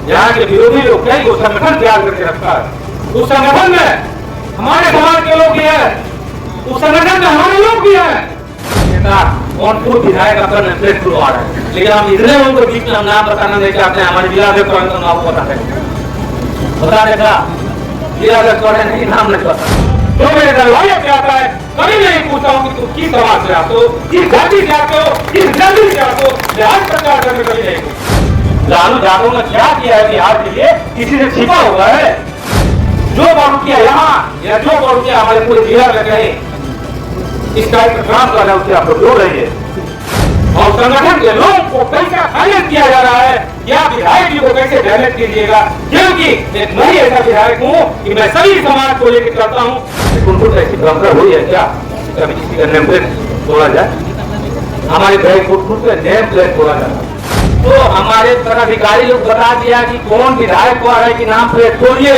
यहाँ के विरोधी लोग कई को संगठन तैयार करके रखा है। उस संगठन में हमारे समाज के लोग भी है, उस संगठन में हमारे लोग भी है। कौन विधायक अपना नेतृत्व खुलवा रहा है, लेकिन हम इतने लोगों के बीच में हम नाम बताना नहीं चाहते हैं। हमारे जिला अध्यक्ष तो आपको बता देगा, जिला अध्यक्ष नहीं नाम नहीं पता। जो मेरे दरवाजे पे आता है कभी नहीं पूछता हूँ कि तुम किस समाज से आते हो, किस जाति से आते हो, किस जाति से आते हो, लिहाज प्रचार करने कभी नहीं पूछता। लालू यादव ने क्या किया है बिहार के लिए, किसी से छिपा हुआ है? जो बारूकिया यहाँ या जो बारूकिया हमारे पूरे जिला में कहीं इस टाइप का काम कर रहा है, उससे आप लोग जोड़ रही है। और संगठन के लोगों को पैसा खारिज किया जा रहा है, या विधायक जी को कैसे डैमेज कीजिएगा? क्योंकि मैं ही ऐसा विधायक हूँ कि मैं सभी समाज को लेकर चलता हूँ। उनको ऐसी परंपरा हुई है क्या कभी किसी का नेम प्लेट तोड़ा जाए? हमारे बैंक को नेम प्लेट तोड़ा जाता, तो हमारे पदाधिकारी लोग बता दिया कि कौन विधायक को आ रहा है कि नाम प्लेट तोड़िए,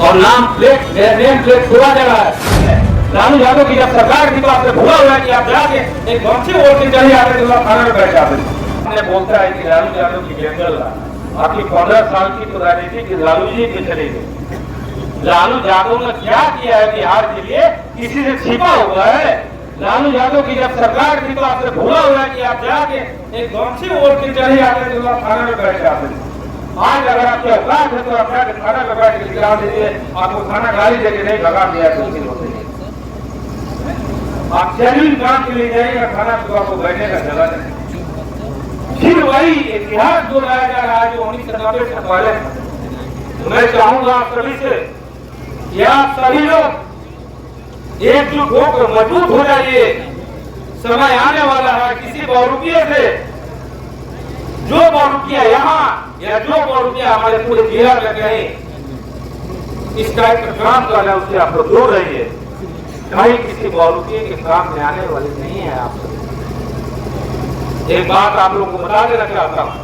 और नाम प्लेट नेम प्लेट तोड़ा जा रहा है। लालू यादव की जब सरकार थी तो आपने भूला हुआ है कि आप जाके एक बच्चे वोट के चले जाते थे, थाना में बैठ जाते थे। बोलता है कि लालू यादव की जंगल आपकी 15 साल की तो राजनीति की लालू जी पे चली गई। लालू यादव ने क्या किया है बिहार के लिए, किसी से छिपा हुआ है? लालू यादव की जब सरकार थी तो आपने भूला हुआ है कि आप जाके एक बच्चे वोट के चले जाते थे, थाना में बैठ जाते थे। आज अगर आपके औकात है तो आप जाके थाना में बैठ के निकाल दीजिए, आपको थाना गाली देके नहीं भगा दिया तो आप जेन्युइन काम के लिए जाइएगा थाना, तो आपको बैठने का जगह नहीं। फिर वही इतिहास दोहराया जा रहा है जो 1990 से पहले। तो मैं चाहूंगा आप सभी से कि आप सभी लोग एकजुट होकर मजबूत हो जाइए। समय आने वाला है किसी बहुरूपिये से, जो बहुरूपिया यहाँ या जो बहुरूपिया हमारे पूरे जिला में कहीं इस टाइप का काम कर रहा है, उससे आप लोग जोड़ रहिए। कहीं किसी बहुरूपिये के काम में आने वाले नहीं है। आप एक बात आप लोगों को बता देना चाहता हूं,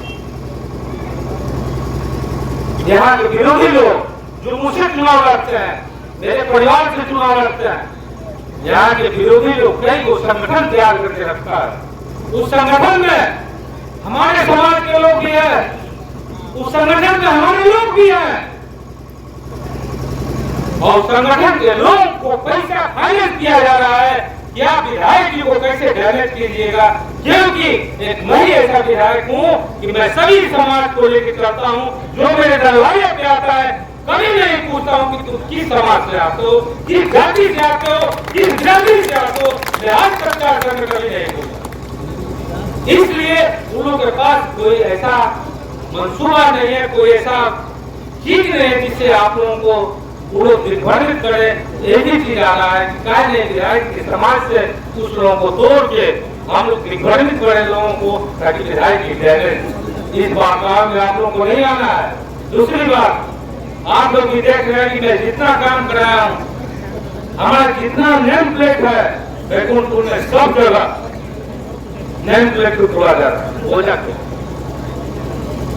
यहाँ के विरोधी लोग जो मुझसे चुनाव लड़ते हैं, मेरे परिवार से चुनाव लड़ते हैं, यहाँ के विरोधी लोग कई को संगठन तैयार करके रखा है। उस संगठन में हमारे समाज के लोग भी है, उस संगठन में हमारे लोग भी हैं, और संगठन के लोगों को पैसा खारिज किया जा रहा है, क्या विधायक जी को कैसे डैमेज कीजिएगा? क्योंकि एक मैं ही ऐसा विधायक हूँ कि मैं सभी समाज को लेकर चलता हूँ। जो मेरे दरवाजे पे आता है कभी नहीं पूछता हूँ कि तुम किस समाज से आते हो, किस जाति से आते हो, किस जाति से आते हो, लिहाज प्रचार करने कभी नहीं पूछता। इसलिए उन लोगों के पास कोई ऐसा मंसूबा नहीं है, कोई ऐसा चीज नहीं है जिससे आप लोगों को वो दिग्भ्रमित करे। एक ही चीज आ रहा है कि क्या नहीं विधायक के समाज से कुछ लोगों को तोड़ के हम लोग दिग्भ्रमित करें लोगों को, ताकि विधायक की डैमेज। इस बात में आप लोगों को नहीं आना है। दूसरी बात, आप लोग भी देख रहे हैं कि मैं जितना काम कराया हूँ, हमारा जितना नेम प्लेट है बैकुंठपुर में सब जगह नेम प्लेट को तोड़ा जा रहा है। हो जाते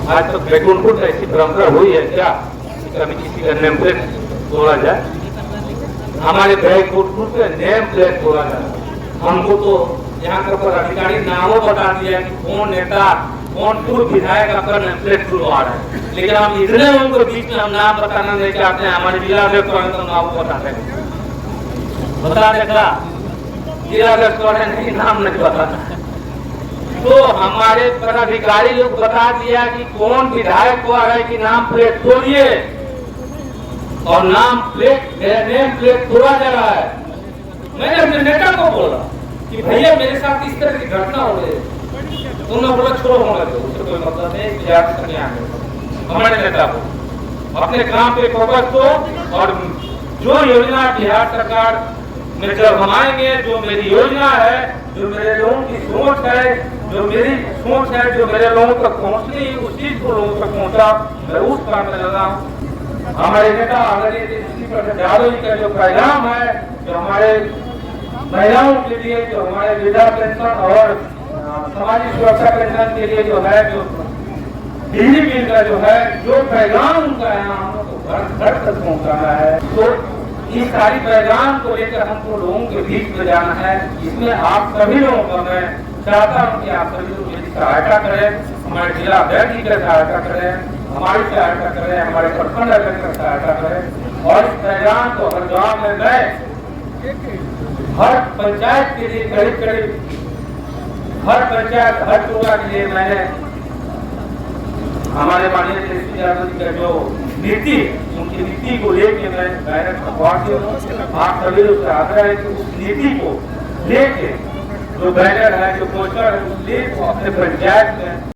आज तक बैकुंठपुर में ऐसी परंपरा हुई है क्या कभी किसी का नेम प्लेट तोड़ा जाए? हमारे बैकुंठपुर पे नेम प्लेट तोड़ा जाए। हमको तो यहाँ का पदाधिकारी नामों बता दिया कि कौन नेता कौन पूर्व विधायक अपना नेम प्लेट खुलवा रहा है, लेकिन हम इतने लोगों के बीच में हम नाम बताना नहीं चाहते हैं। हमारे जिला अध्यक्ष तो आपको बता देगा, जिला अध्यक्ष नहीं नाम नहीं बताना। तो हमारे पदाधिकारी लोग बता दिया कि कौन विधायक को आ रहा है कि नाम प्लेट तोड़िए, और नाम प्लेट नेम प्लेट तोड़ा जा रहा है। मैंने अपने नेता को बोला कि भैया मेरे साथ इस तरह की घटना हो रही है, तुमने बोला छोड़ो होगा तो उससे कोई मतलब नहीं, बिहार से नहीं आने। हमारे नेता को अपने काम पे फोकस दो, और जो योजना बिहार सरकार में जब हम आएंगे, जो मेरी योजना है, जो मेरे लोगों की सोच है, जो मेरी सोच है, जो मेरे लोगों तक पहुंचनी, उस चीज को लोगों तक पहुंचा, मैं उस काम में लगा हूँ। हमारे नेता यादव जी का जो पैगाम है, जो हमारे महिलाओं के लिए, जो हमारे वृद्धा पेंशन और सामाजिक सुरक्षा पेंशन के लिए जो है, जो बिजली बिल का जो है, जो पैगाम उनका है, हम लोग को घर घर तक पहुँचाना है। तो इस सारी पैगाम को लेकर हमको लोगों के बीच में जाना है। इसमें आप सभी लोगों को मैं चाहता हूँ कि आप सभी लोग मेरी सहायता करें, हमारे जिला अध्यक्ष जी की सहायता करें, हमारी सहायता करें, हमारे प्रखंड अध्यक्ष सहायता करें और इस प्रोग्राम को हर गांव में मैं हर पंचायत के लिए करीब हर पंचायत हर टोला के लिए मैंने हमारे माननीय तेजस्वी यादव जी का जो नीति, उनकी नीति को लेके मैं बैनर छपवाती हूँ। आप सभी लोग से आग्रह है कि उस नीति को लेके जो बैनर है, जो पोस्टर है, उस लेके अपने पंचायत में